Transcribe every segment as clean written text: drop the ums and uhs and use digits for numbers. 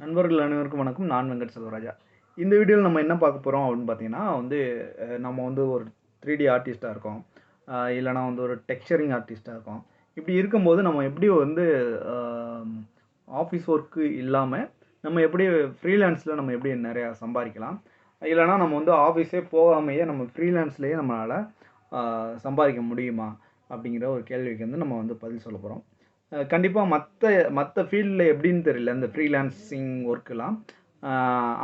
நண்பர்கள் அனைவருக்கும் வணக்கம். நான் வெங்கட் செல்வராஜா. இந்த வீடியோவில் நம்ம என்ன பார்க்க போகிறோம் அப்படின்னு பார்த்தீங்கன்னா நம்ம ஒரு 3D ஆர்டிஸ்ட்டாக இருக்கோம், இல்லைனா ஒரு டெக்ஸ்சரிங் ஆர்டிஸ்ட்டாக இருக்கோம். இப்படி இருக்கும்போது நம்ம எப்படி ஆஃபீஸ் ஒர்க்கு இல்லாமல் நம்ம எப்படி ஃப்ரீலான்ஸில் நம்ம எப்படி நிறையா சம்பாதிக்கலாம், இல்லைனா நம்ம ஆஃபீஸே போகாமையே நம்ம ஃப்ரீலான்ஸ்லேயே நம்மளால் சம்பாதிக்க முடியுமா அப்படிங்கிற ஒரு கேள்விக்கு நம்ம பதில் சொல்ல போகிறோம். கண்டிப்பாக மற்ற ஃபீல்டில் எப்படின்னு தெரியல இந்த ஃப்ரீலான்சிங் ஒர்க்கெலாம்.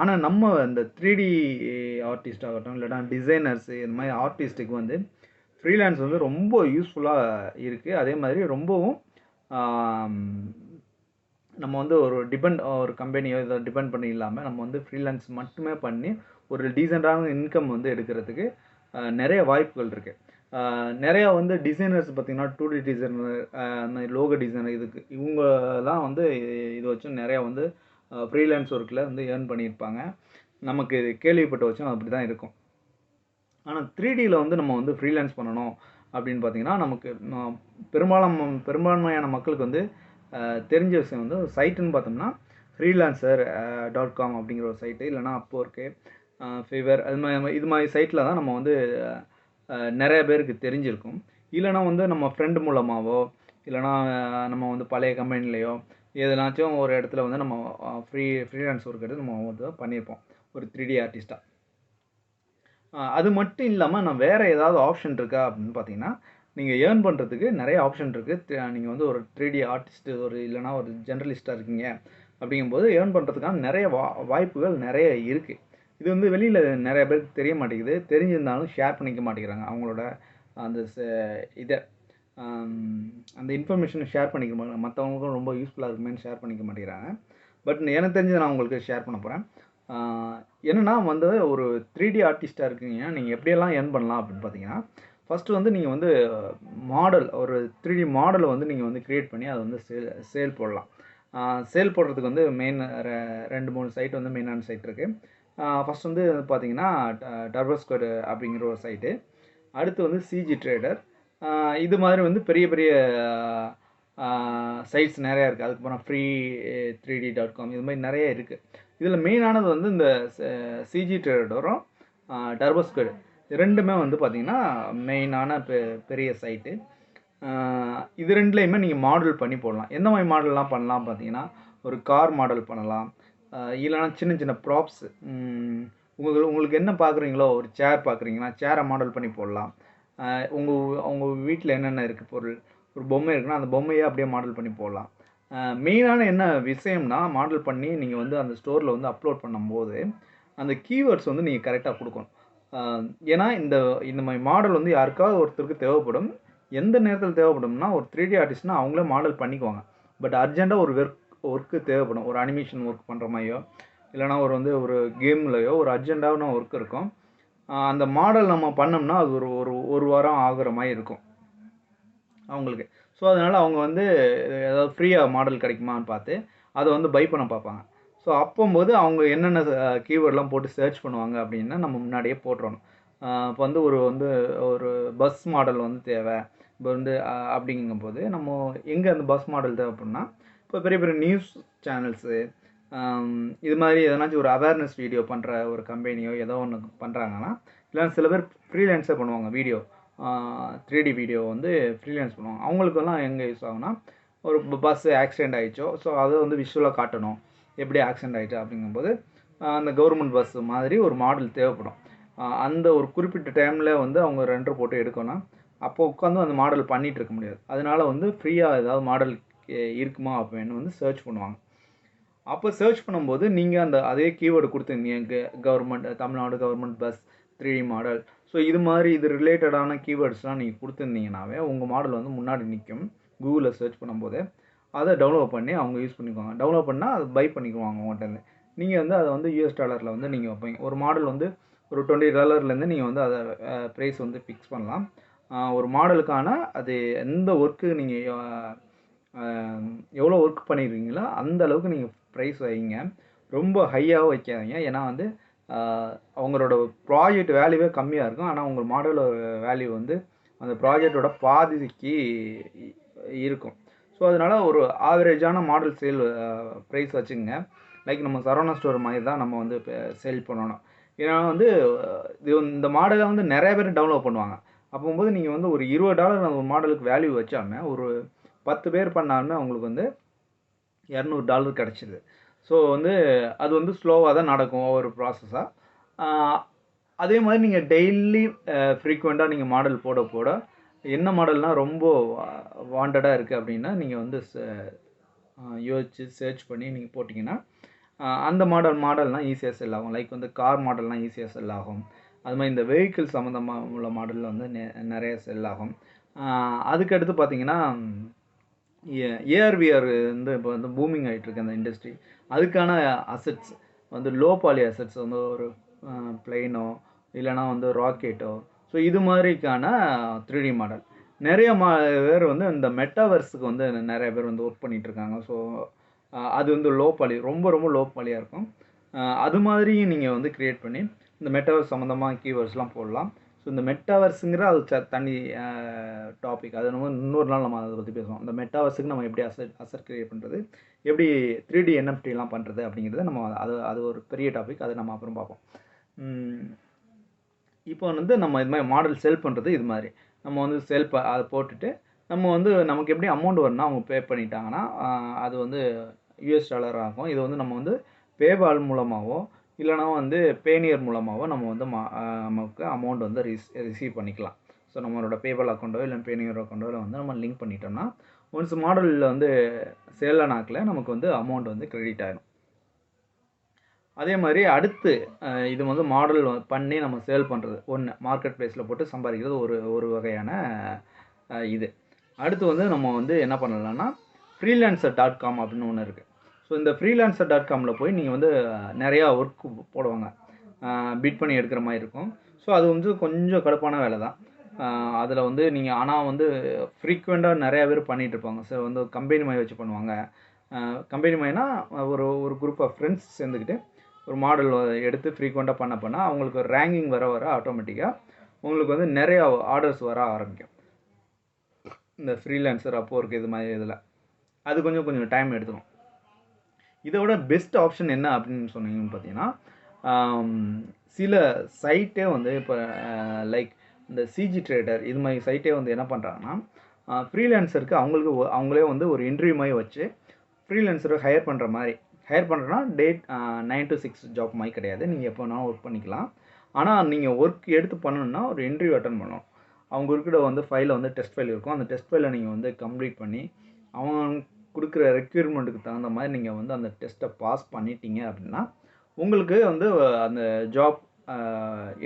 ஆனால் நம்ம இந்த 3D ஆர்டிஸ்ட் ஆகட்டும், இல்லைனா டிசைனர்ஸு, இந்த மாதிரி ஆர்டிஸ்ட்டுக்கு ஃப்ரீலான்ஸ் ரொம்ப யூஸ்ஃபுல்லாக இருக்குது. அதே மாதிரி ரொம்பவும் நம்ம ஒரு கம்பெனியோ இதை டிபெண்ட் பண்ணி இல்லாமல் நம்ம ஃப்ரீலான்ஸ் மட்டுமே பண்ணி ஒரு டீசெண்டான இன்கம் எடுக்கிறதுக்கு நிறைய வாய்ப்புகள் இருக்குது. நிறையா டிசைனர்ஸ் பார்த்திங்கன்னா 2D டிசைனர், அந்த மாதிரி லோகோ டிசைனர், இவங்கலாம் இது வச்சும் நிறையா ஃப்ரீலான்ஸ் ஒர்க்கில் ஏர்ன் பண்ணியிருப்பாங்க. நமக்கு கேள்விப்பட்ட வச்சும் அப்படி தான் இருக்கும். ஆனால் 3Dயில் நம்ம ஃப்ரீலான்ஸ் பண்ணணும் அப்படின்னு பார்த்திங்கன்னா நமக்கு பெரும்பான்மையான மக்களுக்கு தெரிஞ்ச விஷயம் சைட்டுன்னு பார்த்தோம்னா freelancer.com அப்படிங்கிற ஒரு சைட்டு, இல்லைனா அப்போர்க்கு, ஃபீவர், இது மாதிரி சைட்டில் தான் நம்ம நிறைய பேருக்கு தெரிஞ்சிருக்கும். இல்லைனா நம்ம ஃப்ரெண்டு மூலமாகவோ, இல்லைனா நம்ம பழைய கம்பெனிலேயோ எதனாச்சும் ஒரு இடத்துல நம்ம ஃப்ரீலான்ஸ் ஒர்க் எடுத்து நம்ம பண்ணியிருப்போம் ஒரு 3D ஆர்டிஸ்ட்டாக. அது மட்டும் இல்லாமல் நான் வேறு ஏதாவது ஆப்ஷன் இருக்கா அப்படின்னு பார்த்தீங்கன்னா, நீங்கள் ஏர்ன் பண்ணுறதுக்கு நிறைய ஆப்ஷன் இருக்குது. நீங்கள் ஒரு 3D ஆர்டிஸ்ட்டு இல்லைனா ஒரு ஜெர்னலிஸ்ட்டாக இருக்கீங்க அப்படிங்கும்போது ஏர்ன் பண்ணுறதுக்கான நிறைய வாய்ப்புகள் நிறைய இருக்குது. இது வெளியில் நிறைய பேருக்கு தெரிய மாட்டேங்குது. தெரிஞ்சிருந்தாலும் ஷேர் பண்ணிக்க மாட்டேங்கிறாங்க. அவங்களோட அந்த இதை அந்த இன்ஃபர்மேஷனை ஷேர் பண்ணிக்க மாட்டாங்க. மற்றவங்களுக்கும் ரொம்ப யூஸ்ஃபுல்லாக இருக்குமேனு ஷேர் பண்ணிக்க மாட்டேங்கிறாங்க. பட் எனக்கு தெரிஞ்சதை நான் உங்களுக்கு ஷேர் பண்ண போகிறேன். என்னென்னா ஒரு 3D ஆர்டிஸ்ட்டாக இருக்கீங்க, நீங்கள் எப்படியெல்லாம் ஏர்ன் பண்ணலாம் அப்படின்னு பார்த்தீங்கன்னா, ஃபஸ்ட்டு நீங்கள் மாடல், ஒரு 3D மாடலை நீங்கள் க்ரியேட் பண்ணி அதை சேல் போடலாம். சேல் போடுறதுக்கு மெயின் 2-3 சைட் மெயினான சைட் இருக்குது. ஃபஸ்ட் பார்த்தீங்கன்னா டர்போஸ்கோட் அப்படிங்கிற ஒரு சைட்டு, அடுத்து சிஜி ட்ரேடர், இது மாதிரி பெரிய பெரிய சைட்ஸ் நிறையா இருக்குது. அதுக்கப்புறம் free3d.com, இது மாதிரி நிறைய இருக்குது. இதில் மெயினானது இந்த சிஜி ட்ரேடரும் டர்போஸ்கோட், ரெண்டுமே பார்த்திங்கன்னா மெயினான பெரிய சைட்டு. இது ரெண்டுலேயுமே நீங்கள் மாடல் பண்ணி போடலாம். எந்த மாதிரி மாடல்லாம் பண்ணலாம் பார்த்தீங்கன்னா, ஒரு கார் மாடல் பண்ணலாம், இல்லைனா சின்ன சின்ன ப்ராப்ஸ், உங்களுக்கு என்ன பார்க்குறீங்களோ, ஒரு சேர் பார்க்குறீங்கன்னா சேரை மாடல் பண்ணி போடலாம். உங்கள் வீட்டில் என்னென்ன இருக்குது பொருள், ஒரு பொம்மை இருக்குன்னா அந்த பொம்மையை அப்படியே மாடல் பண்ணி போடலாம். மெயினான என்ன விஷயம்னா, மாடல் பண்ணி நீங்கள் அந்த ஸ்டோரில் அப்லோட் பண்ணும்போது அந்த கீவேர்ட்ஸ் நீங்கள் கரெக்டாக கொடுக்கணும். ஏன்னா இந்த மாதிரி மாடல் யாருக்காவது ஒருத்தருக்கு தேவைப்படும். எந்த நேரத்தில் தேவைப்படும்னா, ஒரு 3D ஆர்டிஸ்ட்னா அவங்களே மாடல் பண்ணிக்குவாங்க. பட் அர்ஜெண்ட்டாக ஒரு ஒர்க்கு தேவைப்படும். ஒரு அனிமேஷன் ஒர்க் பண்ணுற மாதிரியோ, இல்லைனா ஒரு கேம்லையோ ஒரு அர்ஜெண்ட்டான ஒர்க் இருக்கும். அந்த மாடல் நம்ம பண்ணோம்னா அது ஒரு வாரம் ஆகுற மாதிரி இருக்கும் அவங்களுக்கு. ஸோ அதனால் அவங்க ஏதாவது ஃப்ரீயாக மாடல் கிடைக்குமான்னு பார்த்து அதை பை பண்ண பார்ப்பாங்க. ஸோ அப்போம்போது அவங்க என்னென்ன கீவேர்டெலாம் போட்டு சர்ச் பண்ணுவாங்க அப்படின்னா நம்ம முன்னாடியே போட்டுறணும். இப்போ ஒரு பஸ் மாடல் தேவை. இப்போ அப்படிங்கும்போது நம்ம எங்கே அந்த பஸ் மாடல் தேவைப்படும்னா, இப்போ பெரிய பெரிய நியூஸ் சேனல்ஸு, இது மாதிரி எதனாச்சும் ஒரு அவேர்னஸ் வீடியோ பண்ணுற ஒரு கம்பெனியோ ஏதோ ஒன்று பண்ணுறாங்கன்னா, இல்லைனா சில பேர் ஃப்ரீலான்ஸே பண்ணுவாங்க. வீடியோ 3D வீடியோ ஃப்ரீலான்ஸ் பண்ணுவாங்க. அவங்களுக்கெல்லாம் எங்கே யூஸ் ஆகும்னா, ஒரு பஸ்ஸு ஆக்சிடெண்ட் ஆகிடுச்சோ, ஸோ அதை விஷுவலாக காட்டணும், எப்படி ஆக்சிடெண்ட் ஆகிடுச்சு அப்படிங்கும்போது அந்த கவர்மெண்ட் பஸ்ஸு மாதிரி ஒரு மாடல் தேவைப்படும். அந்த ஒரு குறிப்பிட்ட டைமில் அவங்க ரெண்டர் போட்டு எடுக்கணும். அப்போ உட்காந்து அந்த மாடல் பண்ணிகிட்டு இருக்க முடியாது. அதனால் ஃப்ரீயாக ஏதாவது மாடல் இருக்குமா அப்படின்னு சர்ச் பண்ணுவாங்க. அப்போ சர்ச் பண்ணும்போது நீங்கள் அதே கீவேர்டு கொடுத்துருந்தீங்க, government, Tamil Nadu government bus 3D model. So இது ரிலேட்டடான கீவேர்ட்ஸ்லாம் நீங்கள் கொடுத்துருந்தீங்கன்னாவே உங்கள் மாடல் முன்னாடி நிற்கும். கூகுளில் சர்ச் பண்ணும்போது அதை டவுன்லோட் பண்ணி அவங்க யூஸ் பண்ணிக்குவாங்க. டவுன்லோட் பண்ணால் அதை பை பண்ணிக்குவாங்க உங்கள்கிட்ட. நீங்கள் அதை US டாலரில் நீங்கள் வைப்பீங்க. ஒரு மாடல் ஒரு $20 நீங்கள் அதை ப்ரைஸ் ஃபிக்ஸ் பண்ணலாம். ஒரு மாடலுக்கான அது எந்த ஒர்க்கு நீங்கள் எவ்வளோ ஒர்க் பண்ணியிருக்கீங்களோ அந்த அளவுக்கு நீங்கள் ப்ரைஸ் வைங்க. ரொம்ப ஹையாகவும் வைக்காதீங்க. ஏன்னா அவங்களோட ப்ராஜெக்ட் வேல்யூவே கம்மியாக இருக்கும். ஆனால் உங்கள் மாடலோட வேல்யூ அந்த ப்ராஜெக்டோட பாதிக்கு இருக்கும். ஸோ அதனால் ஒரு ஆவரேஜான மாடல் சேல் ப்ரைஸ் வச்சுங்க. லைக் நம்ம சரவணா ஸ்டோர் மாதிரி தான் நம்ம வந்து சேல் பண்ணணும். ஏன்னா வந்து இந்த மாடலை வந்து நிறைய பேர் டவுன்லோட் பண்ணுவாங்க. அப்போது நீங்கள் வந்து ஒரு $20 ஒரு மாடலுக்கு வேல்யூ வச்சாமல் ஒரு 10 பேர் பண்ணாலுமே உங்களுக்கு வந்து $200 கிடச்சிது. ஸோ வந்து அது வந்து ஸ்லோவாக தான் நடக்கும் ஒவ்வொரு ப்ராசஸாக. அதே மாதிரி நீங்கள் டெய்லி ஃப்ரீக்வெண்ட்டாக நீங்கள் மாடல் போட போட என்ன மாடல்னால் ரொம்ப வாண்டடாக இருக்குது அப்படின்னா நீங்கள் வந்து யோசித்து சர்ச் பண்ணி நீங்கள் போட்டிங்கன்னா அந்த மாடல்னால் ஈஸியாக செல் ஆகும். லைக் வந்து கார் மாடல்னால் ஈஸியாக செல் ஆகும். அது மாதிரி இந்த வெஹிக்கிள் சம்மந்தமாக உள்ள மாடலில் வந்து நிறைய செல் ஆகும். அதுக்கடுத்து பார்த்தீங்கன்னா ஏஆர்விஆர் வந்து இப்போ வந்து பூமிங் ஆகிட்டுருக்கு அந்த இண்டஸ்ட்ரி. அதுக்கான அசெட்ஸ் வந்து லோ பாலி அசெட்ஸ் வந்து ஒரு பிளெயினோ இல்லைனா வந்து ராக்கெட்டோ, ஸோ இது மாதிரிக்கான 3D மாடல் நிறைய பேர் வந்து இந்த மெட்டாவர்ஸுக்கு வந்து நிறைய பேர் வந்து ஒர்க் பண்ணிகிட்ருக்காங்க. ஸோ அது வந்து லோ பாலி ரொம்ப ரொம்ப லோ பாலியாக இருக்கும். அது மாதிரி நீங்கள் வந்து க்ரியேட் பண்ணி இந்த மெட்டாவர்ஸ் சம்மந்தமாக கீவேர்ட்ஸ்லாம் போடலாம். ஸோ இந்த மெட்டாவர்ஸுங்கிற அது தனி டாபிக். அது நம்ம இன்னொரு நாள் நம்ம அதை பற்றி பேசுவோம். இந்த மெட்டாவர்ஸுக்கு நம்ம எப்படி அசட் க்ரியேட் பண்ணுறது, எப்படி 3D என்எஃப்டிலாம் பண்ணுறது அப்படிங்கிறத நம்ம அது ஒரு பெரிய டாபிக். அதை நம்ம அப்புறம் பார்ப்போம். இப்போ வந்து நம்ம இது மாதிரி மாடல் செல் பண்ணுறது இது மாதிரி நம்ம வந்து அதை போட்டுட்டு நம்ம வந்து நமக்கு எப்படி அமௌண்ட் வரணும்னா அவங்க பே பண்ணிட்டாங்கன்னா அது வந்து $US ஆகும். இது வந்து நம்ம வந்து பேபால் மூலமாகவோ இல்லைனா வந்து பேனியர் மூலமாகவோ நம்ம வந்து நமக்கு அமௌண்ட் வந்து ரிசீவ் பண்ணிக்கலாம். ஸோ நம்மளோட பேபால் அக்கௌண்ட்டோ இல்லை பேனியர் அக்கௌண்ட்டோ வந்து நம்ம லிங்க் பண்ணிட்டோம்னா ஒன்ஸ் மாடலில் வந்து சேல் ஆனாக்கில் நமக்கு வந்து அமௌண்ட் வந்து கிரெடிட் ஆகிடும். அதே மாதிரி அடுத்து இது வந்து மாடல் பண்ணி நம்ம சேல் பண்ணுறது ஒன்று மார்க்கெட் ப்ளேஸில் போட்டு சம்பாதிக்கிறது ஒரு வகையான இது. அடுத்து வந்து நம்ம வந்து என்ன பண்ணலாம்னா freelancer.com அப்படின்னு ஒன்று இருக்குது. ஸோ இந்த freelancer.comல போய் நீங்கள் வந்து நிறையா ஒர்க் போடுவாங்க, பிட் பண்ணி எடுக்கிற மாதிரி இருக்கும். ஸோ அது வந்து கொஞ்சம் கடுப்பான வேலை தான். அதில் வந்து நீங்கள் ஆனால் வந்து ஃப்ரீக்வெண்ட்டாக நிறையா பேர் பண்ணிகிட்டு இருப்பாங்க. ஸோ வந்து கம்பெனி மாதிரி வச்சு பண்ணுவாங்க. கம்பெனி மாதிரினா ஒரு குரூப் ஆஃப் ஃப்ரெண்ட்ஸ் சேர்ந்துக்கிட்டு ஒரு மாடல் எடுத்து ஃப்ரீக்வெண்ட்டாக பண்ண அவங்களுக்கு ரேங்கிங் வர ஆட்டோமேட்டிக்காக உங்களுக்கு வந்து நிறைய ஆர்டர்ஸ் வர ஆரம்பிக்கும். இந்த ஃப்ரீலான்சர் அப்போர்க் இது மாதிரி இதில் அது கொஞ்சம் டைம் எடுத்துக்கும். இதோட பெஸ்ட் ஆப்ஷன் என்ன அப்படின்னு சொன்னீங்கன்னு பார்த்தீங்கன்னா சில சைட்டே வந்து இப்போ லைக் இந்த சிஜி ட்ரேடர் இது மாதிரி சைட்டே வந்து என்ன பண்ணுறாங்கன்னா ஃப்ரீலான்சருக்கு அவங்களே வந்து ஒரு இன்டர்வியூ மாதிரி வச்சு ஃப்ரீலான்சரை ஹையர் பண்ணுற மாதிரி. ஹையர் பண்ணுறோன்னா 9 to 6 ஜாப் மாதிரி கிடையாது. நீங்கள் எப்போ வேணாலும் ஒர்க் பண்ணிக்கலாம். ஆனால் நீங்கள் ஒர்க் எடுத்து பண்ணணுன்னா ஒரு இன்டர்வியூ அட்டன் பண்ணணும். அவங்க இருக்கிற வந்து ஃபைலில் வந்து டெஸ்ட் ஃபைல் இருக்கும். அந்த டெஸ்ட் ஃபைலை நீங்கள் வந்து கம்ப்ளீட் பண்ணி அவங்க கொடுக்குற ரெக்யூர்மெண்ட்டுக்கு தகுந்த மாதிரி நீங்கள் வந்து அந்த டெஸ்ட்டை பாஸ் பண்ணிட்டீங்க அப்படின்னா உங்களுக்கு வந்து அந்த ஜாப்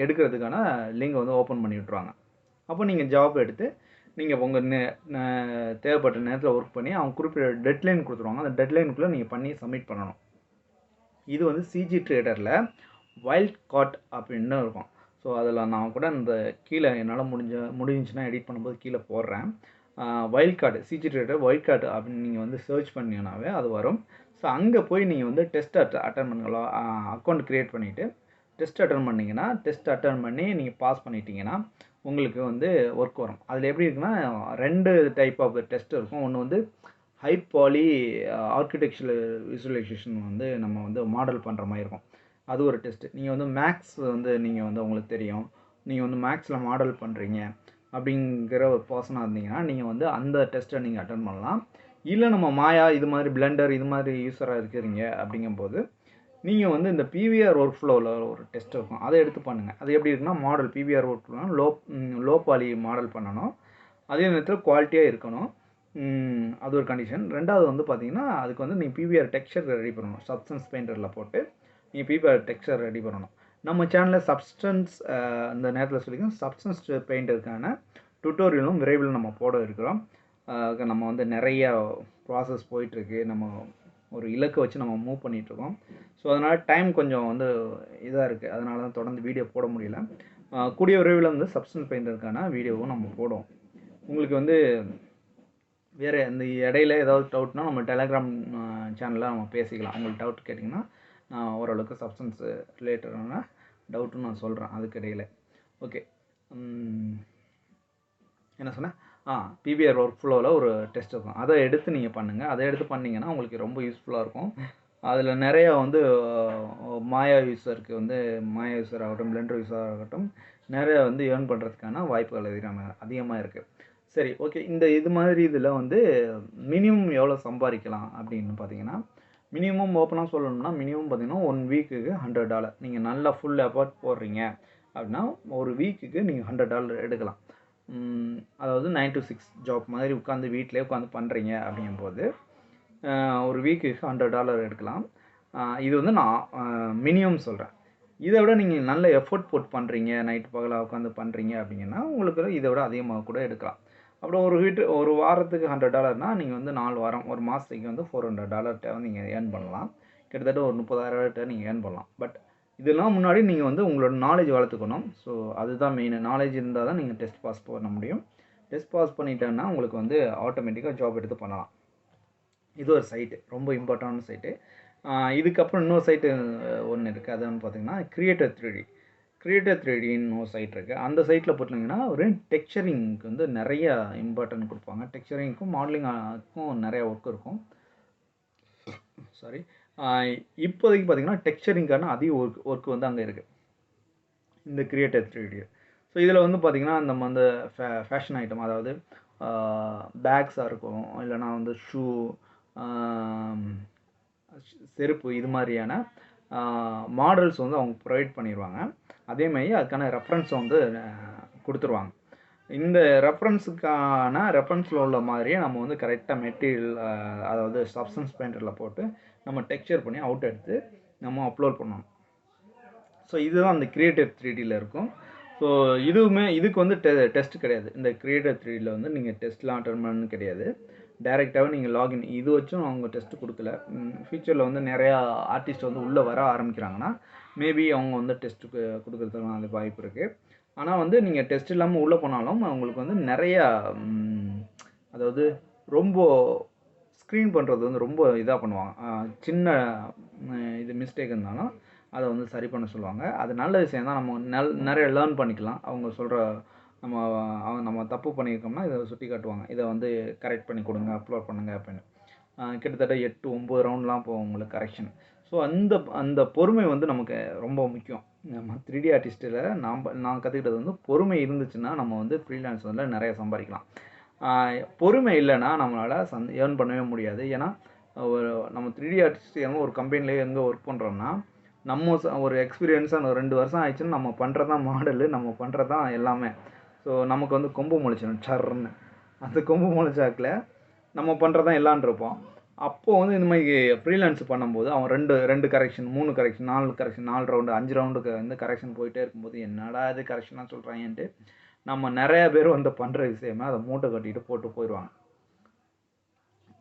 எடுக்கிறதுக்கான லிங்கை வந்து ஓப்பன் பண்ணி விட்ருவாங்க. அப்போ நீங்கள் ஜாப் எடுத்து நீங்கள் உங்கள் தேவைப்பட்ட நேரத்தில் ஒர்க் பண்ணி அவங்க குறிப்பிட்ட டெட்லைன் கொடுத்துருவாங்க. அந்த டெட்லைனுக்குள்ளே நீங்கள் பண்ணி சப்மிட் பண்ணணும். இது வந்து சிஜி ட்ரேடரில் வைல்ட் கார்ட் அப்படின்னு இருக்கும். ஸோ அதில் நான் கூட இந்த கீழே என்னால் முடிஞ்சுன்னா எடிட் பண்ணும்போது கீழே போடுறேன். Wild card CG trader wild card அப்படின்னு நீங்கள் வந்து சர்ச் பண்ணிங்கன்னாவே அது வரும். ஸோ அங்கே போய் நீங்கள் வந்து டெஸ்ட் அட்டன் பண்ணலாம். அக்கௌண்ட் க்ரியேட் பண்ணிவிட்டு டெஸ்ட் அட்டன் பண்ணிங்கன்னா டெஸ்ட் அட்டன் பண்ணி நீங்கள் பாஸ் பண்ணிட்டீங்கன்னா உங்களுக்கு வந்து ஒர்க் வரும். அதில் எப்படி இருக்குன்னா 2 டைப் ஆஃப் டெஸ்ட் இருக்கும். ஒன்று வந்து ஹை பாலி ஆர்கிடெக்சர் விசுவலைசேஷன் வந்து நம்ம வந்து மாடல் பண்ணுற மாதிரி இருக்கும். அது ஒரு டெஸ்ட்டு. நீங்கள் வந்து மேக்ஸ் வந்து நீங்கள் வந்து உங்களுக்கு தெரியும், நீங்கள் வந்து மேக்ஸில் மாடல் பண்ணுறீங்க அப்படிங்கிற ஒரு பர்சனாக இருந்தீங்கன்னா நீங்கள் வந்து அந்த டெஸ்ட்டை நீங்கள் அட்டன் பண்ணலாம். இல்லை நம்ம மாயா இது மாதிரி பிளெண்டர் இது மாதிரி யூஸராக இருக்கிறீங்க அப்படிங்கும்போது நீங்கள் வந்து இந்த பிவிஆர் ஒர்க் ஃப்ளோவில் ஒரு டெஸ்ட் இருக்கும், அதை எடுத்து பண்ணுங்கள். அது எப்படி இருக்குன்னா மாடல் பிவிஆர் ஒர்க் ஃப்ளோனா லோ பாலி மாடல் பண்ணணும், அதே நேரத்தில் குவாலிட்டியாக இருக்கணும். அது ஒரு கண்டிஷன். ரெண்டாவது வந்து பார்த்தீங்கன்னா அதுக்கு வந்து நீங்கள் பிவிஆர் டெக்ஸ்சர் ரெடி பண்ணணும். சப்ஸ்டன்ஸ் பெயிண்டரில் போட்டு நீங்கள் பிவிஆர் டெக்ஸ்சர் ரெடி பண்ணணும். நம்ம சேனலில் சப்ஸ்டன்ஸ் இந்த நேரத்தில் சொல்லிக்கணும் சப்ஸ்டன்ஸ் பெயிண்டருக்கான டுட்டோரியலும் விரைவில் நம்ம போட இருக்கிறோம். நம்ம வந்து நிறைய ப்ராசஸ் போயிட்டுருக்கு. நம்ம ஒரு இலக்கை வச்சு நம்ம மூவ் பண்ணிகிட்ருக்கோம். ஸோ அதனால் டைம் கொஞ்சம் வந்து இதாக இருக்குது. அதனால தான் தொடர்ந்து வீடியோ போட முடியல. கூடிய விரைவில் வந்து சப்ஸ்டன்ஸ் பெயிண்டருக்கான வீடியோவும் நம்ம போடுவோம். உங்களுக்கு வந்து வேறு இந்த இடையில ஏதாவது டவுட்னா நம்ம டெலகிராம் சேனலில் நம்ம பேசிக்கலாம். உங்களுக்கு டவுட் கேட்டிங்கன்னா நான் ஓரளவுக்கு சப்ஸ்டன்ஸ் ரிலேட்டடான டவுட்டுன்னு நான் சொல்கிறேன் அதுக்கு இடையில். ஓகே, என்ன சொன்னேன்? பிவிஆர் ஒர்க் ஃப்ளோவில் ஒரு டெஸ்ட் இருக்கும், அதை எடுத்து நீங்கள் பண்ணுங்கள். அதை எடுத்து பண்ணிங்கன்னா உங்களுக்கு ரொம்ப யூஸ்ஃபுல்லாக இருக்கும். அதில் நிறையா வந்து மாயா யூஸருக்கு வந்து மாயா யூஸர் ஆகட்டும், பிளெண்டர் யூஸர் ஆகட்டும், நிறையா வந்து ஏர்ன் பண்ணுறதுக்கான வாய்ப்புகள் அதிகமாக இருக்குது. சரி, ஓகே. இது மாதிரி இதில் வந்து மினிமம் எவ்வளோ சம்பாதிக்கலாம் அப்படின்னு பார்த்தீங்கன்னா, மினிமம் ஓப்பனாக சொல்லணும்னா மினிமம் பார்த்தீங்கன்னா 1 வீக்குக்கு $100. நீங்கள் நல்லா ஃபுல் எஃபர்ட் போடுறீங்க அப்படின்னா ஒரு வீக்குக்கு நீங்கள் $100 எடுக்கலாம். அதாவது 9 to 6 ஜாப் மாதிரி உட்காந்து வீட்டிலே உட்காந்து பண்ணுறீங்க அப்படிங்கும்போது ஒரு வீக்குக்கு $100 எடுக்கலாம். இது வந்து நான் மினிமம் சொல்கிறேன். இதை விட நீங்கள் நல்ல எஃபோர்ட் போட்டு பண்ணுறீங்க, நைட்டு பகலாக உட்காந்து பண்ணுறீங்க அப்படிங்கன்னா உங்களுக்கு இதை விட அதிகமாக கூட எடுக்கலாம். அப்புறம் ஒரு வாரத்துக்கு $100னா நீங்கள் வந்து 4 வாரம், ஒரு மாதத்துக்கு வந்து $400 நீங்கள் ஏர்ன் பண்ணலாம். கிட்டத்தட்ட ஒரு 30,000 நீங்கள் ஏர்ன் பண்ணலாம். பட் இதெல்லாம் முன்னாடி நீங்கள் வந்து உங்களோட நாலேஜ் வளர்த்துக்கணும். ஸோ அதுதான் மெயின். நாலேஜ் இருந்தால் தான் நீங்கள் டெஸ்ட் பாஸ் பண்ண முடியும். டெஸ்ட் பாஸ் பண்ணிட்டேன்னா உங்களுக்கு வந்து ஆட்டோமேட்டிக்காக ஜாப் எடுத்து பண்ணலாம். இது ஒரு சைட்டு, ரொம்ப இம்பார்ட்டண்டான சைட்டு. இதுக்கப்புறம் இன்னொரு சைட்டு ஒன்று இருக்குது. அது வந்து பார்த்தீங்கன்னா கிரியேட்டர் 3D. கிரியேட்டர் 3Dன்னு ஒரு சைட் இருக்குது. அந்த சைட்டில் போட்டிங்கன்னா ஒரு டெக்ஸ்சரிங்க்கு வந்து நிறைய இம்பார்ட்டன்ட் கொடுப்பாங்க. டெக்ஸ்சரிங்க்கும் மாடலிங்க்கும் நிறைய ஒர்க் இருக்கும். சாரி, இப்போதைக்கு பார்த்தீங்கன்னா டெக்ஸ்சரிங்கான அதிக ஒர்க் வந்து அங்கே இருக்குது இந்த கிரியேட்டர் 3D. ஸோ இதில் வந்து பார்த்திங்கன்னா நம்ம வந்து ஃபேஷன் ஐட்டம், அதாவது பேக்ஸாக இருக்கும், இல்லைனா வந்து ஷூ, செருப்பு, இது மாதிரியான மாடல்ஸ் வந்து அவங்க ப்ரொவைட் பண்ணிடுவாங்க. அதேமாதிரி அதுக்கான ரெஃபரன்ஸ் வந்து கொடுத்துருவாங்க. இந்த ரெஃபரன்ஸில் உள்ள மாதிரியே நம்ம வந்து கரெக்டாக மெட்டீரியல், அதாவது சப்ஸ்டன்ஸ் பெயிண்டரில் போட்டு நம்ம டெக்ஸ்சர் பண்ணி அவுட் எடுத்து நம்ம அப்லோட் பண்ணணும். ஸோ இதுதான் அந்த கிரியேட்டர் 3Dயில் இருக்கும். ஸோ இதுக்கு வந்து டெஸ்ட் கிடையாது. இந்த கிரியேட்டர் 3Dயில் வந்து நீங்கள் டெஸ்ட்லாம் அட்டன் பண்ணணும்னு கிடையாது. டைரெக்டாகவே நீங்கள் லாகின் இது வச்சும் அவங்க டெஸ்ட்டு கொடுக்கல. ஃபியூச்சரில் வந்து நிறையா ஆர்டிஸ்ட் வந்து உள்ளே வர ஆரம்பிக்கிறாங்கன்னா மேபி அவங்க வந்து டெஸ்ட்டு கொடுக்குறதுக்கான வாய்ப்பு இருக்குது. ஆனால் வந்து நீங்கள் டெஸ்ட் இல்லாமல் உள்ளே போனாலும் அவங்களுக்கு வந்து நிறையா, அதாவது ரொம்ப ஸ்க்ரீன் பண்ணுறது வந்து ரொம்ப இதாக பண்ணுவாங்க. சின்ன இது மிஸ்டேக் இருந்தாலும் அதை வந்து சரி பண்ண சொல்லுவாங்க. அது நல்ல விஷயம் தான். நம்ம நிறைய லேர்ன் பண்ணிக்கலாம். அவங்க சொல்கிற நம்ம தப்பு பண்ணியிருக்கோம்னா இதை சுட்டி காட்டுவாங்க. இதை வந்து கரெக்ட் பண்ணி கொடுங்க, அப்லோட் பண்ணுங்க அப்படின்னு. கிட்டத்தட்ட 8-9 ரவுண்ட்லாம் போகும் உங்களுக்கு கரெக்ஷன். ஸோ அந்த பொறுமை வந்து நமக்கு ரொம்ப முக்கியம். நம்ம 3D ஆர்டிஸ்ட்டில் நான் கற்றுக்கிட்டது வந்து பொறுமை இருந்துச்சுன்னா நம்ம வந்து ஃப்ரீலான்ஸ் வந்து நிறைய சம்பாதிக்கலாம். பொறுமை இல்லைன்னா நம்மளால் ஏர்ன் பண்ணவே முடியாது. ஏன்னா நம்ம 3D ஆர்டிஸ்ட் ஒரு கம்பெனிலேயே எங்கே ஒர்க் பண்ணுறோம்னா நம்ம ஒரு எக்ஸ்பீரியன்ஸாக 2 வருஷம் ஆயிடுச்சுன்னு நம்ம பண்ணுறது தான் மாடலு, நம்ம பண்ணுறது தான் எல்லாமே. ஸோ நமக்கு வந்து கொம்பு முளைச்சிடும் சர்ன்னு. அந்த கொம்பு முளைச்சாக்கில் நம்ம பண்ணுறது தான் எல்லான் இருப்போம். அப்போது வந்து இந்த மாதிரி ஃப்ரீலான்ஸ் பண்ணும்போது அவன் ரெண்டு கரெக்ஷன், 3 கரெக்ஷன், 4 கரெக்ஷன், 4 ரவுண்டு, 5 ரவுண்டுக்கு வந்து கரெக்ஷன் போயிட்டே இருக்கும்போது என்னடா இது கரெக்ஷனாக சொல்கிறாங்கன்ட்டு நம்ம நிறைய பேர் வந்து பண்ணுற விஷயமே அதை மூட்டை கட்டிட்டு போட்டு போயிடுவாங்க.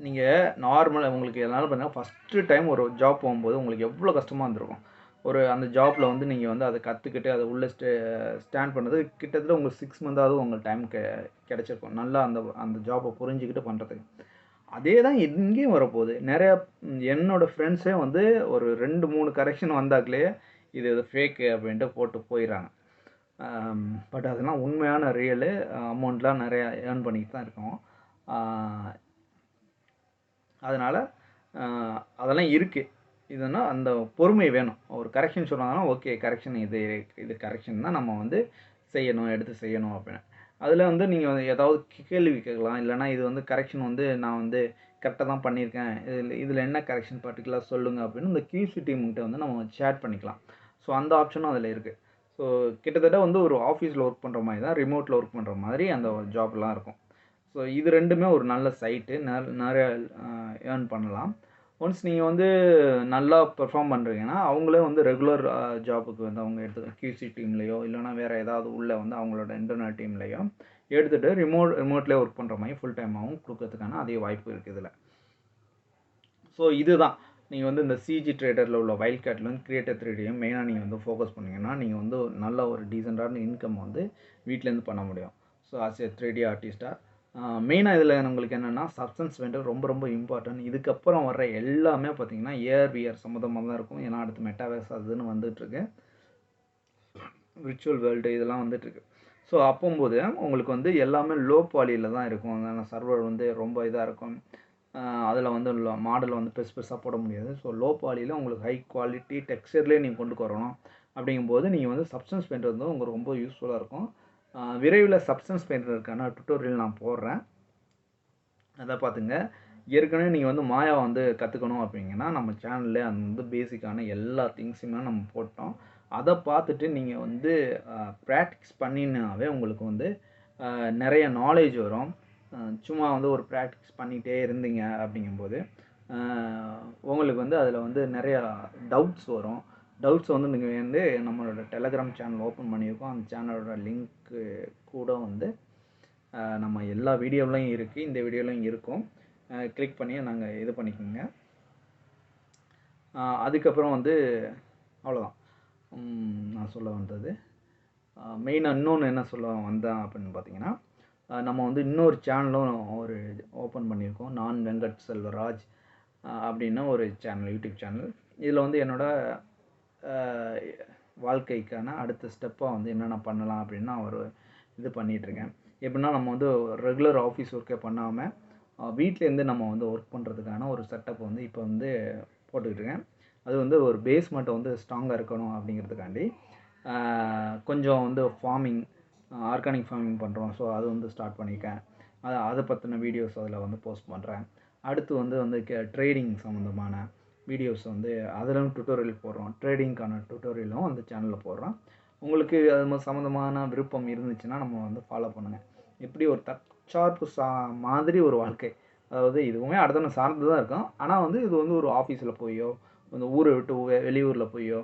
நீங்கள் நார்மலாக உங்களுக்கு எதனாலும் பார்த்தீங்கன்னா ஃபஸ்ட்டு டைம் ஒரு ஜாப் போகும்போது உங்களுக்கு எவ்வளோ கஷ்டமாக இருந்திருக்கும். அந்த ஜாப்பில் வந்து நீங்கள் வந்து அதை கற்றுக்கிட்டு அதை உள்ளே ஸ்டாண்ட் பண்ணது கிட்டத்தட்ட உங்களுக்கு 6 மந்தாவது உங்களுக்கு டைம் கிடச்சிருக்கும் நல்லா அந்த ஜாப்பை புரிஞ்சுக்கிட்டு பண்ணுறதுக்கு. அதே தான் எங்கேயும் வரப்போகுது. நிறையா என்னோடய ஃப்ரெண்ட்ஸே வந்து ஒரு 2-3 கரெக்ஷன் வந்தாக்களே இது ஃபேக்கு அப்படின்ட்டு போட்டு போயிடுறாங்க. பட் அதெல்லாம் உண்மையான ரியலு அமௌண்ட்லாம் நிறையா ஏர்ன் பண்ணிக்கிட்டு தான் இருக்கோம். அதனால் அதெல்லாம் இருக்குது. இதுனா அந்த பொறுமை வேணும். ஒரு கரெக்ஷன் சொன்னாங்கன்னா ஓகே, கரெக்ஷன் இது கரெக்ஷன் தான் நம்ம வந்து எடுத்து செய்யணும் அப்படின்னு. அதில் வந்து நீங்கள் வந்து ஏதாவது கேள்வி கேட்கலாம். இல்லைனா இது வந்து கரெக்ஷன் வந்து நான் வந்து கரெக்டாக தான் பண்ணியிருக்கேன், இதில் என்ன கரெக்ஷன் பர்டிகுலர் சொல்லுங்கள் அப்படின்னு இந்த கியூசி டீம்கிட்ட வந்து நம்ம சேட் பண்ணிக்கலாம். ஸோ அந்த ஆப்ஷனும் அதில் இருக்குது. ஸோ கிட்டத்தட்ட வந்து ஒரு ஆஃபீஸில் ஒர்க் பண்ணுற மாதிரி தான், ரிமோட்டில் ஒர்க் பண்ணுற மாதிரி அந்த ஜாப்லாம் இருக்கும். ஸோ இது ரெண்டுமே ஒரு நல்ல சைட்டு, நிறைய ஏர்ன் பண்ணலாம். ஒன்ஸ் நீங்கள் வந்து நல்லா பெர்ஃபார்ம் பண்ணுறீங்கன்னா அவங்களே வந்து ரெகுலர் ஜாப்புக்கு வந்து அவங்க எடுத்துக்கலாம். கியூசி டீம்லேயோ இல்லைனா வேறு ஏதாவது உள்ளே வந்து அவங்களோட இன்டர்னல் டீம்லேயோ எடுத்துகிட்டு ரிமோட்லேயே ஒர்க் பண்ணுற மாதிரி ஃபுல் டைமாகவும் கொடுக்கறதுக்கான அதிக வாய்ப்பு இருக்குது இதில். ஸோ இதுதான் நீங்கள் வந்து இந்த சிஜி ட்ரேடரில் உள்ள வைல்ட் கேட்லையும் கிரியேட்டர் 3Dயும் மெயினாக நீங்கள் வந்து ஃபோக்கஸ் பண்ணிங்கன்னா நீங்கள் வந்து நல்ல ஒரு டீசெண்டான இன்கம் வந்து வீட்டிலேருந்து பண்ண முடியும். ஸோ ஆஸ் ஏ 3D ஆர்டிஸ்ட்டாக மெயினாக இதில் உங்களுக்கு என்னென்னா சப்ஸ்டன்ஸ் வெண்டர் ரொம்ப ரொம்ப இம்பார்ட்டன்ட். இதுக்கப்புறம் வர்ற எல்லாமே பார்த்தீங்கன்னா ஏஆர்/விஆர் சம்மந்தமாக தான் இருக்கும். ஏன்னா அடுத்து மெட்டாவேர்ஸ் அதுன்னு வந்துட்டுருக்கு, விர்ச்சுவல் வேர்ல்டு இதெல்லாம் வந்துட்டுருக்கு. ஸோ அப்போம்போது உங்களுக்கு வந்து எல்லாமே லோ குவாலிட்டியில் தான் இருக்கும். அதனால் சர்வர் வந்து ரொம்ப இதாக இருக்கும். அதில் வந்து மாடல் வந்து பெருசாக போட முடியாது. ஸோ லோ பாலியில் உங்களுக்கு ஹை குவாலிட்டி டெக்ஸ்சர்லேயே நீங்கள் கொண்டு வரணும் அப்படிங்கும்போது நீங்கள் வந்து சப்ஸ்டன்ஸ் பெயிண்ட் வந்து உங்களுக்கு ரொம்ப யூஸ்ஃபுல்லாக இருக்கும். விரைவில் சப்ஸ்டன்ஸ் பெயிண்டருக்கான டுட்டோரியல் நான் போடுறேன், அதை பார்த்துங்க. ஏற்கனவே நீங்கள் வந்து மாயா வந்து கற்றுக்கணும் அப்படிங்கன்னா நம்ம சேனல்லே அது வந்து பேசிக்கான எல்லா திங்ஸுமே நம்ம போட்டோம். அதை பார்த்துட்டு நீங்கள் வந்து ப்ராக்டிஸ் பண்ணினாவே உங்களுக்கு வந்து நிறைய நாலேஜ் வரும். சும்மா வந்து ஒரு ப்ராக்டிஸ் பண்ணிகிட்டே இருந்தீங்க அப்படிங்கும்போது உங்களுக்கு வந்து அதில் வந்து நிறையா டவுட்ஸ் வரும். டவுட்ஸ் வந்து நீங்கள் வந்து நம்மளோட டெலகிராம் சேனல் ஓப்பன் பண்ணியிருக்கோம். அந்த சேனலோட லிங்க்கு கூட வந்து நம்ம எல்லா வீடியோவிலையும் இருக்குது, இந்த வீடியோலையும் இருக்கும். கிளிக் பண்ணி நாங்கள் இது பண்ணிக்கோங்க. அதுக்கப்புறம் வந்து அவ்வளோதான் நான் சொல்ல வந்தது. மெயினாக இன்னொன்று என்ன சொல்ல வந்தேன் அப்படின்னு பார்த்தீங்கன்னா, நம்ம வந்து இன்னொரு சேனலும் ஒரு ஓப்பன் பண்ணியிருக்கோம். நான் வெங்கட் செல்வராஜ் அப்படின்னு ஒரு சேனல், யூடியூப் சேனல். இதில் வந்து என்னோடய வாழ்க்கைக்கான அடுத்த ஸ்டெப்பாக வந்து என்னென்ன பண்ணலாம் அப்படின்னு நான் ஒரு இது பண்ணிகிட்ருக்கேன். எப்படின்னா நம்ம வந்து ரெகுலர் ஆஃபீஸ் ஒர்க்கே பண்ணாமல் வீட்டிலேருந்து நம்ம வந்து ஒர்க் பண்ணுறதுக்கான ஒரு செட்டப் வந்து இப்போ வந்து போட்டுக்கிட்டு இருக்கேன். அது வந்து ஒரு பேஸ் மட்டும் வந்து ஸ்ட்ராங்காக இருக்கணும் அப்படிங்கிறதுக்காண்டி கொஞ்சம் வந்து ஃபார்மிங், ஆர்கானிக் ஃபார்மிங் பண்ணுறோம். ஸோ அது வந்து ஸ்டார்ட் பண்ணியிருக்கேன். அதை பற்றின வீடியோஸ் அதில் வந்து போஸ்ட் பண்ணுறேன். அடுத்து வந்து ட்ரேடிங் சம்மந்தமான வீடியோஸ் வந்து அதிலும் டுட்டோரியல் போடுறோம். ட்ரேடிங்க்கான டுட்டோரியலும் அந்த சேனலில் போடுறோம். உங்களுக்கு அது சம்மந்தமான விருப்பம் இருந்துச்சுன்னா நம்ம வந்து ஃபாலோ பண்ணுங்கள். எப்படி ஒரு தற்சார்பு மாதிரி ஒரு வாழ்க்கை, அதாவது இதுவுமே அடுத்தவனை சார்ந்து தான் இருக்கும். ஆனால் வந்து இது வந்து ஒரு ஆஃபீஸில் போயோ, அந்த ஊரை விட்டு வெளியூரில் போயோ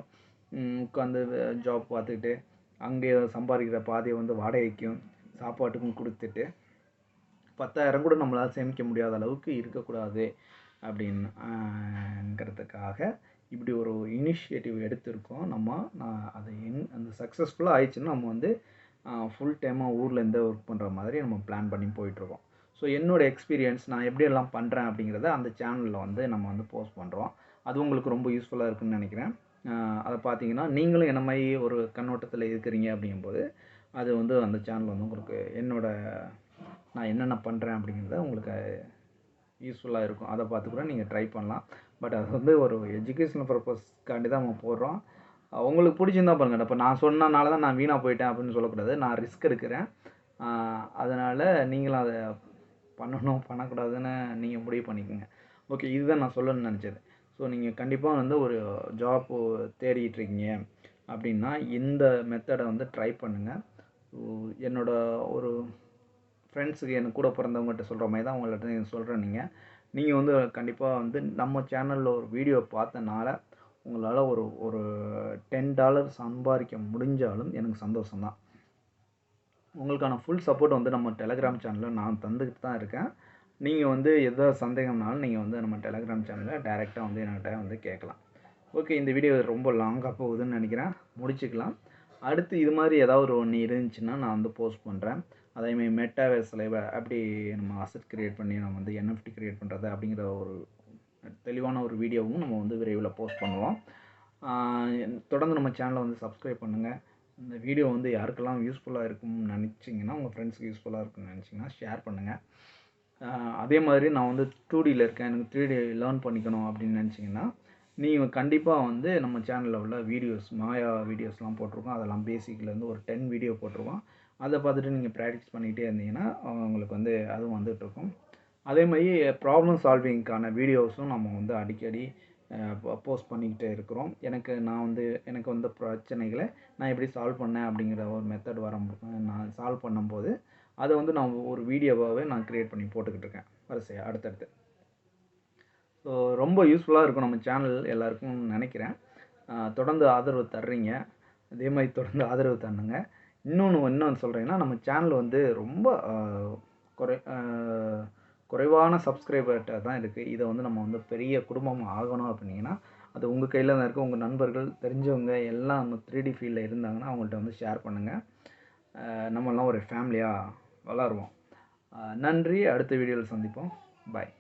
உட்காந்து ஜாப் பார்த்துக்கிட்டு அங்கே சம்பாதிக்கிற பாதியை வந்து வாடகைக்கும் சாப்பாட்டுக்கும் கொடுத்துட்டு 10,000 கூட நம்மளால் சேமிக்க முடியாத அளவுக்கு இருக்கக்கூடாது அப்படின்னுங்கிறதுக்காக இப்படி ஒரு இனிஷியேட்டிவ் எடுத்திருக்கோம். அது அந்த சக்ஸஸ்ஃபுல்லாக ஆயிடுச்சுன்னா நம்ம வந்து ஃபுல் டைமாக ஊர்லேருந்தே ஒர்க் பண்ணுற மாதிரி நம்ம பிளான் பண்ணி போயிட்டுருக்கோம். ஸோ என்னோடய எக்ஸ்பீரியன்ஸ் நான் எப்படியெல்லாம் பண்ணுறேன் அப்படிங்கிறத அந்த சேனலில் வந்து நம்ம வந்து போஸ்ட் பண்ணுறோம். அது உங்களுக்கு ரொம்ப யூஸ்ஃபுல்லாக இருக்குதுன்னு நினைக்கிறேன். அதை பார்த்தீங்கன்னா நீங்களும் என்ன மாதிரி ஒரு கண்ணோட்டத்தில் இருக்கிறீங்க அப்படிங்கும்போது அது வந்து அந்த சேனல் வந்து உங்களுக்கு நான் என்னென்ன பண்ணுறேன் அப்படிங்கிறத உங்களுக்கு யூஸ்ஃபுல்லாக இருக்கும். அதை பார்த்து கூட நீங்கள் ட்ரை பண்ணலாம். பட் அது வந்து ஒரு எஜுகேஷனல் பர்பஸ்க்காண்டி தான் நம்ம போடுறோம். உங்களுக்கு பிடிச்சிருந்தா பாருங்கள். இப்போ நான் சொன்னனால தான் நான் வீணாக போயிட்டேன் அப்படின்னு சொல்லக்கூடாது. நான் ரிஸ்க் எடுக்கிறேன். அதனால் நீங்களும் அதை பண்ணக்கூடாதுன்னு நீங்கள் முடிவு பண்ணிக்கோங்க. ஓகே, இதுதான் நான் சொல்லணும்னு நினச்சது. ஸோ நீங்கள் கண்டிப்பாக வந்து ஒரு ஜாப்பு தேடிட்டுருக்கீங்க அப்படின்னா இந்த மெத்தடை வந்து ட்ரை பண்ணுங்கள். என்னோடய ஒரு ஃப்ரெண்ட்ஸுக்கு எனக்கு கூட பிறந்தவங்ககிட்ட சொல்கிற மாதிரி தான் உங்கள்கிட்ட சொல்கிறேன். நீங்கள் வந்து கண்டிப்பாக வந்து நம்ம சேனலில் ஒரு வீடியோ பார்த்தனால உங்களால் ஒரு $10 சம்பாதிக்க முடிஞ்சாலும் எனக்கு சந்தோஷம்தான். உங்களுக்கான ஃபுல் சப்போர்ட் வந்து நம்ம டெலகிராம் சேனலில் நான் தந்துக்கிட்டு தான் இருக்கேன். நீங்கள் வந்து எதாவது சந்தேகம்னாலும் நீங்கள் வந்து நம்ம டெலகிராம் சேனலில் டைரெக்டாக வந்து என்கிட்ட வந்து கேட்கலாம். ஓகே, இந்த வீடியோ ரொம்ப லாங்காக போகுதுன்னு நினைக்கிறேன். முடிச்சுக்கலாம். அடுத்து இது மாதிரி ஏதாவது ஒன்று இருந்துச்சுன்னா நான் வந்து போஸ்ட் பண்ணுறேன். அதேமாதிரி மெட்டாவேர்ஸில் அப்படி நம்ம அசெட் க்ரியேட் பண்ணி நம்ம வந்து NFT க்ரியேட் பண்ணுறது அப்படிங்கிற ஒரு தெளிவான ஒரு வீடியோவும் நம்ம வந்து விரைவில் போஸ்ட் பண்ணுவோம். தொடர்ந்து நம்ம சேனலை வந்து சப்ஸ்கிரைப் பண்ணுங்கள். இந்த வீடியோ வந்து யாருக்கெல்லாம் யூஸ்ஃபுல்லாக இருக்கும்னு நினச்சிங்கன்னா, உங்கள் ஃப்ரெண்ட்ஸுக்கு யூஸ்ஃபுல்லாக இருக்கும்னு நினச்சிங்கன்னா ஷேர் பண்ணுங்கள். அதே மாதிரி நான் வந்து 2Dயில் இருக்கேன், எனக்கு 3D லேர்ன் பண்ணிக்கணும் அப்படின்னு நினச்சிங்கன்னா நீங்கள் கண்டிப்பாக வந்து நம்ம சேனலில் உள்ள வீடியோஸ், மாயா வீடியோஸ்லாம் போட்டிருக்கோம். அதெல்லாம் பேசிக்லேருந்து ஒரு 10 வீடியோ போட்டிருக்கோம். அதை பார்த்துட்டு நீங்கள் ப்ராக்டிஸ் பண்ணிகிட்டே இருந்தீங்கன்னா உங்களுக்கு வந்து அதுவும் வந்துகிட்ருக்கும். அதே மாதிரி ப்ராப்ளம் சால்விங்க்கான வீடியோஸும் நம்ம வந்து அடிக்கடி போஸ்ட் பண்ணிக்கிட்டே இருக்கிறோம். எனக்கு வந்த பிரச்சனைகளை நான் எப்படி சால்வ் பண்ணேன் அப்படிங்கிற ஒரு மெத்தட் நான் சால்வ் பண்ணும்போது அதை வந்து நான் ஒரு வீடியோவாகவே நான் க்ரியேட் பண்ணி போட்டுக்கிட்டு இருக்கேன் வரிசையாக அடுத்தடுத்து. ஸோ ரொம்ப யூஸ்ஃபுல்லாக இருக்கும் நம்ம சேனல் எல்லாருக்கும் நினைக்கிறேன். தொடர்ந்து ஆதரவு தர்றீங்க. அதே மாதிரி தொடர்ந்து ஆதரவு தரணுங்க. இன்னொன்று சொல்கிறேன்னா, நம்ம சேனல் வந்து ரொம்ப குறைவான சப்ஸ்கிரைபர்கிட்ட தான் இருக்குது. இதை வந்து நம்ம வந்து பெரிய குடும்பம் ஆகணும் அப்படின்னா அது உங்கள் கையில் தான் இருக்குது. உங்கள் நண்பர்கள், தெரிஞ்சவங்க எல்லாம் நம்ம 3D ஃபீல்டில் இருந்தாங்கன்னா அவங்கள்ட்ட வந்து ஷேர் பண்ணுங்கள். நம்மளாம் ஒரு ஃபேமிலியாக வளருவோம். நன்றி. அடுத்த வீடியோவில் சந்திப்போம். பாய்.